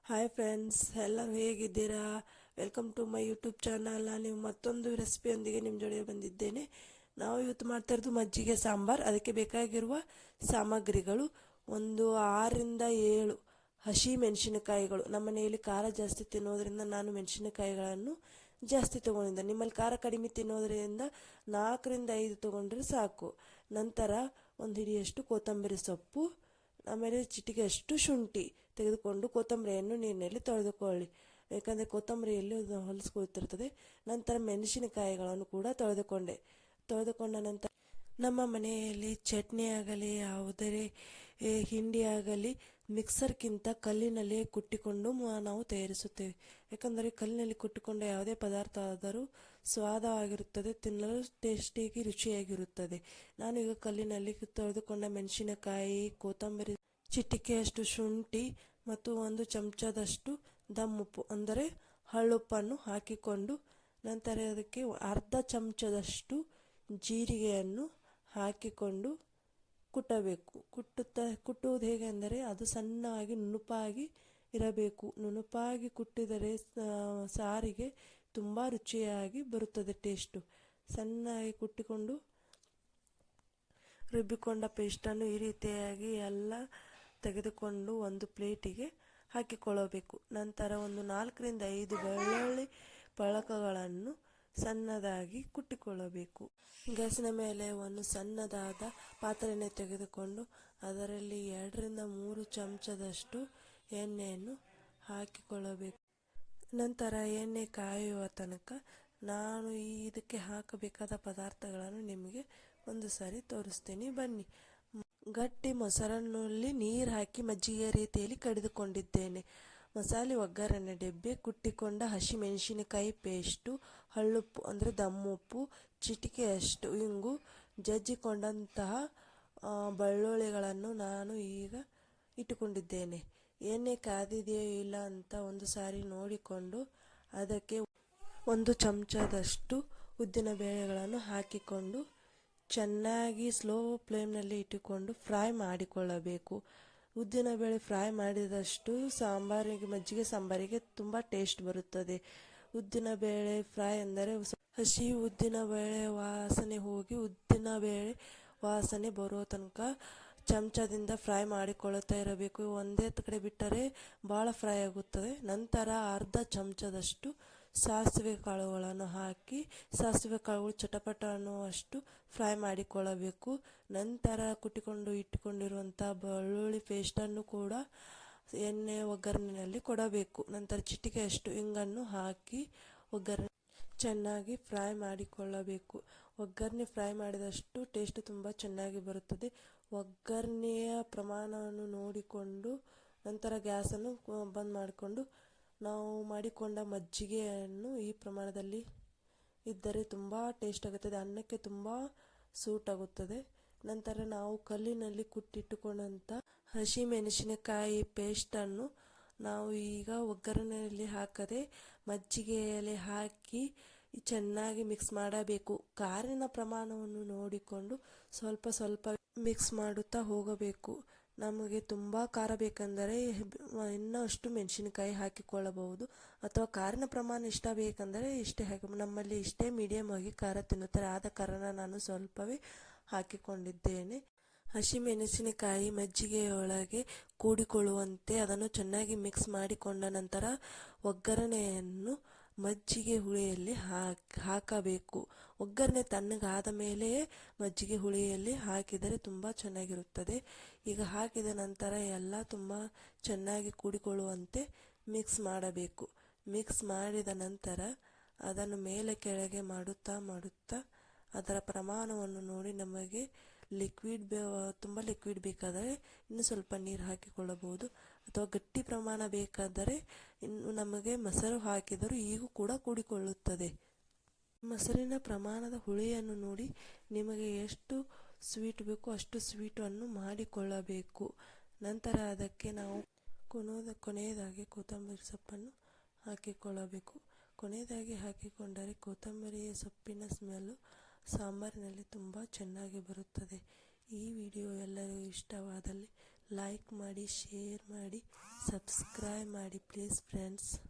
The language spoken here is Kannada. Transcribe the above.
ಹಾಯ್ ಫ್ರೆಂಡ್ಸ್, ಎಲ್ಲರೂ ಹೇಗಿದ್ದೀರಾ? Welcome to my YouTube channel. ನಾನು ಮತ್ತೊಂದು ರೆಸಿಪಿಯೊಂದಿಗೆ ನಿಮ್ಮ ಜೊತೆ ಬಂದಿದ್ದೇನೆ. ನಾವು ಇವತ್ತು ಮಾಡ್ತಾ ಇರೋದು ಮಜ್ಜಿಗೆ ಸಾಂಬಾರು. ಅದಕ್ಕೆ ಬೇಕಾಗಿರುವ ಸಾಮಗ್ರಿಗಳು: ಒಂದು 6ರಿಂದ 7 ಹಸಿ ಮೆಣಸಿನಕಾಯಿಗಳು. ನಮ್ಮ ಮನೆಯಲ್ಲಿ ಖಾರ ಜಾಸ್ತಿ ತಿನ್ನೋದ್ರಿಂದ ನಾನು ಮೆಣಸಿನಕಾಯಿಗಳನ್ನು ಜಾಸ್ತಿ ತೊಗೊಂಡಿದ್ದೆ. ನಿಮ್ಮಲ್ಲಿ ಖಾರ ಕಡಿಮೆ ತಿನ್ನೋದ್ರಿಂದ 4ರಿಂದ 5 ತೊಗೊಂಡ್ರೆ ಸಾಕು. ನಂತರ ಒಂದು ಹಿಡಿಯಷ್ಟು ಕೊತ್ತಂಬರಿ ಸೊಪ್ಪು, ಆಮೇಲೆ ಚಿಟಿಕೆಯಷ್ಟು ಶುಂಠಿ ತೆಗೆದುಕೊಂಡು ಕೊತ್ತಂಬರಿಯನ್ನು ನೀರಿನಲ್ಲಿ ತೊಳೆದುಕೊಳ್ಳಿ, ಯಾಕಂದರೆ ಕೊತ್ತಂಬರಿಯಲ್ಲಿ ಹೊಲಿಸ್ಕೊಳ್ತಿರ್ತದೆ. ನಂತರ ಮೆಣಸಿನಕಾಯಿಗಳನ್ನು ಕೂಡ ತೊಳೆದುಕೊಂಡ ನಂತರ ನಮ್ಮ ಮನೆಯಲ್ಲಿ ಚಟ್ನಿ ಆಗಲಿ ಯಾವುದೇ ಹಿಂಡಿ ಆಗಲಿ ಮಿಕ್ಸರ್ಗಿಂತ ಕಲ್ಲಿನಲ್ಲಿ ಕುಟ್ಟಿಕೊಂಡು ನಾವು ತಯಾರಿಸುತ್ತೇವೆ. ಯಾಕಂದರೆ ಕಲ್ಲಿನಲ್ಲಿ ಕುಟ್ಟಿಕೊಂಡ ಯಾವುದೇ ಪದಾರ್ಥ ಆದರೂ ಸ್ವಾದವಾಗಿರುತ್ತದೆ, ತಿನ್ನಲು ಟೇಸ್ಟಿಯಾಗಿ ರುಚಿಯಾಗಿರುತ್ತದೆ. ನಾನು ಈಗ ಕಲ್ಲಿನಲ್ಲಿ ತೊಳೆದುಕೊಂಡ ಮೆಣಸಿನಕಾಯಿ, ಕೊತ್ತಂಬರಿ, ಚಿಟಿಕೆಯಷ್ಟು ಶುಂಠಿ ಮತ್ತು 1 ಚಮಚದಷ್ಟು ದಮ್ಮುಪ್ಪು ಅಂದರೆ ಹಳ್ಳುಪ್ಪನ್ನು ಹಾಕಿಕೊಂಡು, ನಂತರ ಅದಕ್ಕೆ ಅರ್ಧ ಚಮಚದಷ್ಟು ಜೀರಿಗೆಯನ್ನು ಹಾಕಿಕೊಂಡು ಕುಟ್ಟಬೇಕು. ಕುಟ್ಟುವುದು ಹೇಗೆ ಅಂದರೆ ಅದು ಸಣ್ಣವಾಗಿ ನುಣುಪಾಗಿ ಇರಬೇಕು. ನುಣುಪಾಗಿ ಕುಟ್ಟಿದರೆ ಸಾರಿಗೆ ತುಂಬ ರುಚಿಯಾಗಿ ಬರುತ್ತದೆ. ಟೇಸ್ಟು ಸಣ್ಣಾಗಿ ಕುಟ್ಟಿಕೊಂಡು ರುಬ್ಬಿಕೊಂಡ ಪೇಸ್ಟನ್ನು ಈ ರೀತಿಯಾಗಿ ಎಲ್ಲ ತೆಗೆದುಕೊಂಡು ಒಂದು ಪ್ಲೇಟಿಗೆ ಹಾಕಿಕೊಳ್ಳಬೇಕು. ನಂತರ ಒಂದು 4ರಿಂದ 5 ಬೆಳ್ಳುಳ್ಳಿ ಪಳಕಗಳನ್ನು ಸಣ್ಣದಾಗಿ ಕುಟ್ಟಿಕೊಳ್ಳಬೇಕು. ಗ್ಯಾಸಿನ ಮೇಲೆ ಒಂದು ಸಣ್ಣದಾದ ಪಾತ್ರೆಯನ್ನು ತೆಗೆದುಕೊಂಡು ಅದರಲ್ಲಿ 2ರಿಂದ 3 ಚಮಚದಷ್ಟು ಎಣ್ಣೆಯನ್ನು ಹಾಕಿಕೊಳ್ಳಬೇಕು. ನಂತರ ಎಣ್ಣೆ ಕಾಯುವ ತನಕ ನಾನು ಇದಕ್ಕೆ ಹಾಕಬೇಕಾದ ಪದಾರ್ಥಗಳನ್ನು ನಿಮಗೆ ಒಂದು ಸಾರಿ ತೋರಿಸ್ತೀನಿ, ಬನ್ನಿ. ಗಟ್ಟಿ ಮೊಸರನ್ನಲ್ಲಿ ನೀರು ಹಾಕಿ ಮಜ್ಜಿಗೆ ರೀತಿಯಲ್ಲಿ ಕಡಿದುಕೊಂಡಿದ್ದೇನೆ. ಮಸಾಲೆ ಒಗ್ಗರಣೆ ಡಬ್ಬೆ, ಕುಟ್ಟಿಕೊಂಡ ಹಸಿಮೆಣಸಿನಕಾಯಿ ಪೇಸ್ಟು, ಹಳ್ಳುಪ್ಪು ಅಂದರೆ ದಮ್ಮುಪ್ಪು, ಚಿಟಿಕೆಯಷ್ಟು ಇಂಗು, ಜಜ್ಜಿಕೊಂಡಂತಹ ಬೆಳ್ಳುಳ್ಳಿಗಳನ್ನು ನಾನು ಈಗ ಇಟ್ಟುಕೊಂಡಿದ್ದೇನೆ. ಎಣ್ಣೆ ಕಾದಿದೆಯೋ ಇಲ್ಲ ಅಂತ ಒಂದು ಸಾರಿ ನೋಡಿಕೊಂಡು ಅದಕ್ಕೆ 1 ಚಮಚದಷ್ಟು ಉದ್ದಿನ ಬೇಳೆಗಳನ್ನು ಹಾಕಿಕೊಂಡು ಚೆನ್ನಾಗಿ ಸ್ಲೋ ಫ್ಲೇಮ್ನಲ್ಲಿ ಇಟ್ಟುಕೊಂಡು ಫ್ರೈ ಮಾಡಿಕೊಳ್ಳಬೇಕು. ಉದ್ದಿನ ಬೇಳೆ ಫ್ರೈ ಮಾಡಿದಷ್ಟು ಮಜ್ಜಿಗೆ ಸಾಂಬಾರಿಗೆ ತುಂಬ ಟೇಸ್ಟ್ ಬರುತ್ತದೆ. ಉದ್ದಿನ ಬೇಳೆ ಫ್ರೈ ಅಂದರೆ ಹಸಿ ಉದ್ದಿನ ಬೇಳೆ ವಾಸನೆ ಹೋಗಿ ಉದ್ದಿನ ಬೇಳೆ ವಾಸನೆ ಬರೋ ತನಕ ಚಮಚದಿಂದ ಫ್ರೈ ಮಾಡಿಕೊಳ್ಳುತ್ತಾ ಇರಬೇಕು. ಒಂದೇ ಕಡೆ ಬಿಟ್ಟರೆ ಭಾಳ ಫ್ರೈ ಆಗುತ್ತದೆ. ನಂತರ ಅರ್ಧ ಚಮಚದಷ್ಟು ಸಾಸಿವೆ ಕಾಳುಗಳನ್ನು ಹಾಕಿ ಸಾಸಿವೆ ಕಾಳುಗಳು ಚಟಪಟ ಅನ್ನುವಷ್ಟು ಫ್ರೈ ಮಾಡಿಕೊಳ್ಳಬೇಕು. ನಂತರ ಇಟ್ಟುಕೊಂಡಿರುವಂಥ ಬೆಳ್ಳುಳ್ಳಿ ಪೇಸ್ಟನ್ನು ಕೂಡ ಎಣ್ಣೆ ಒಗ್ಗರಣೆಯಲ್ಲಿ ಕೊಡಬೇಕು. ನಂತರ ಚಿಟಿಕೆಯಷ್ಟು ಇಂಗನ್ನು ಹಾಕಿ ಒಗ್ಗರಣೆ ಚೆನ್ನಾಗಿ ಫ್ರೈ ಮಾಡಿಕೊಳ್ಳಬೇಕು. ಒಗ್ಗರಣೆ ಫ್ರೈ ಮಾಡಿದಷ್ಟು ಟೇಸ್ಟ್ ತುಂಬ ಚೆನ್ನಾಗಿ ಬರುತ್ತದೆ. ಒಗ್ಗರಣೆಯ ಪ್ರಮಾಣವನ್ನು ನೋಡಿಕೊಂಡು ನಂತರ ಗ್ಯಾಸನ್ನು ಬಂದ್ ಮಾಡಿಕೊಂಡು ನಾವು ಮಾಡಿಕೊಂಡ ಮಜ್ಜಿಗೆಯನ್ನು ಈ ಪ್ರಮಾಣದಲ್ಲಿ ಇದ್ದರೆ ತುಂಬ ಟೇಸ್ಟ್ ಆಗುತ್ತದೆ, ಅನ್ನಕ್ಕೆ ತುಂಬ ಸೂಟ್ ಆಗುತ್ತದೆ. ನಂತರ ನಾವು ಕಲ್ಲಿನಲ್ಲಿ ಕುಟ್ಟಿಟ್ಟುಕೊಂಡಂಥ ಹಸಿ ಮೆಣಸಿನಕಾಯಿ ಪೇಸ್ಟನ್ನು ನಾವು ಈಗ ಒಗ್ಗರಣೆಯಲ್ಲಿ ಹಾಕದೆ ಮಜ್ಜಿಗೆಯಲ್ಲಿ ಹಾಕಿ ಚೆನ್ನಾಗಿ ಮಿಕ್ಸ್ ಮಾಡಬೇಕು. ಖಾರಿನ ಪ್ರಮಾಣವನ್ನು ನೋಡಿಕೊಂಡು ಸ್ವಲ್ಪ ಸ್ವಲ್ಪ ಮಿಕ್ಸ್ ಮಾಡುತ್ತಾ ಹೋಗಬೇಕು. ನಮಗೆ ತುಂಬ ಖಾರ ಬೇಕೆಂದರೆ ಇನ್ನಷ್ಟು ಮೆಣಸಿನಕಾಯಿ ಹಾಕಿಕೊಳ್ಳಬಹುದು, ಅಥವಾ ಖಾರಿನ ಪ್ರಮಾಣ ಇಷ್ಟ ಬೇಕೆಂದರೆ ಇಷ್ಟೇ ನಮ್ಮಲ್ಲಿ ಇಷ್ಟೇ ಮೀಡಿಯಮ್ ಆಗಿ ಖಾರ ತಿನ್ನುತ್ತಾರೆ, ಆದ ಕಾರಣ ನಾನು ಸ್ವಲ್ಪವೇ ಹಾಕಿಕೊಂಡಿದ್ದೇನೆ. ಹಸಿಮೆಣಸಿನಕಾಯಿ ಮಜ್ಜಿಗೆಯೊಳಗೆ ಕೂಡಿಕೊಳ್ಳುವಂತೆ ಅದನ್ನು ಚೆನ್ನಾಗಿ ಮಿಕ್ಸ್ ಮಾಡಿಕೊಂಡ ನಂತರ ಒಗ್ಗರಣೆಯನ್ನು ಮಜ್ಜಿಗೆ ಹುಳಿಯಲ್ಲಿ ಹಾಕಬೇಕು. ಒಗ್ಗರಣೆ ತಣ್ಣಗಾದ ಮೇಲೆಯೇ ಮಜ್ಜಿಗೆ ಹುಳಿಯಲ್ಲಿ ಹಾಕಿದರೆ ತುಂಬ ಚೆನ್ನಾಗಿರುತ್ತದೆ. ಈಗ ಹಾಕಿದ ನಂತರ ಎಲ್ಲ ತುಂಬ ಚೆನ್ನಾಗಿ ಕೂಡಿಕೊಳ್ಳುವಂತೆ ಮಿಕ್ಸ್ ಮಾಡಬೇಕು. ಮಿಕ್ಸ್ ಮಾಡಿದ ನಂತರ ಅದನ್ನು ಮೇಲೆ ಕೆಳಗೆ ಮಾಡುತ್ತಾ ಅದರ ಪ್ರಮಾಣವನ್ನು ನೋಡಿ ನಮಗೆ ತುಂಬ ಲಿಕ್ವಿಡ್ ಬೇಕಾದರೆ ಇನ್ನು ಸ್ವಲ್ಪ ನೀರು ಹಾಕಿಕೊಳ್ಳಬಹುದು, ಅಥವಾ ಗಟ್ಟಿ ಪ್ರಮಾಣ ಬೇಕಾದರೆ ಇನ್ನು ನಮಗೆ ಮೊಸರು ಹಾಕಿದರೂ ಈಗೂ ಕೂಡ ಕೂಡಿಕೊಳ್ಳುತ್ತದೆ. ಮೊಸರಿನ ಪ್ರಮಾಣದ ಹುಳಿಯನ್ನು ನೋಡಿ ನಿಮಗೆ ಎಷ್ಟು ಸ್ವೀಟ್ ಬೇಕೋ ಅಷ್ಟು ಸ್ವೀಟನ್ನು ಮಾಡಿಕೊಳ್ಳಬೇಕು. ನಂತರ ಅದಕ್ಕೆ ನಾವು ಕೊನೆಯದಾಗಿ ಕೊತ್ತಂಬರಿ ಸೊಪ್ಪನ್ನು ಹಾಕಿಕೊಳ್ಳಬೇಕು. ಕೊನೆಯದಾಗಿ ಹಾಕಿಕೊಂಡರೆ ಕೊತ್ತಂಬರಿಯ ಸೊಪ್ಪಿನ ಸ್ಮೆಲ್ಲು ಸಾಂಬಾರಿನಲ್ಲಿ ತುಂಬ ಚೆನ್ನಾಗಿ ಬರುತ್ತದೆ. ಈ ವಿಡಿಯೋ ಎಲ್ಲರಿಗೂ ಇಷ್ಟವಾದಲ್ಲಿ ಲೈಕ್ ಮಾಡಿ, ಶೇರ್ ಮಾಡಿ, ಸಬ್ಸ್ಕ್ರೈಬ್ ಮಾಡಿ ಪ್ಲೀಸ್ ಫ್ರೆಂಡ್ಸ್.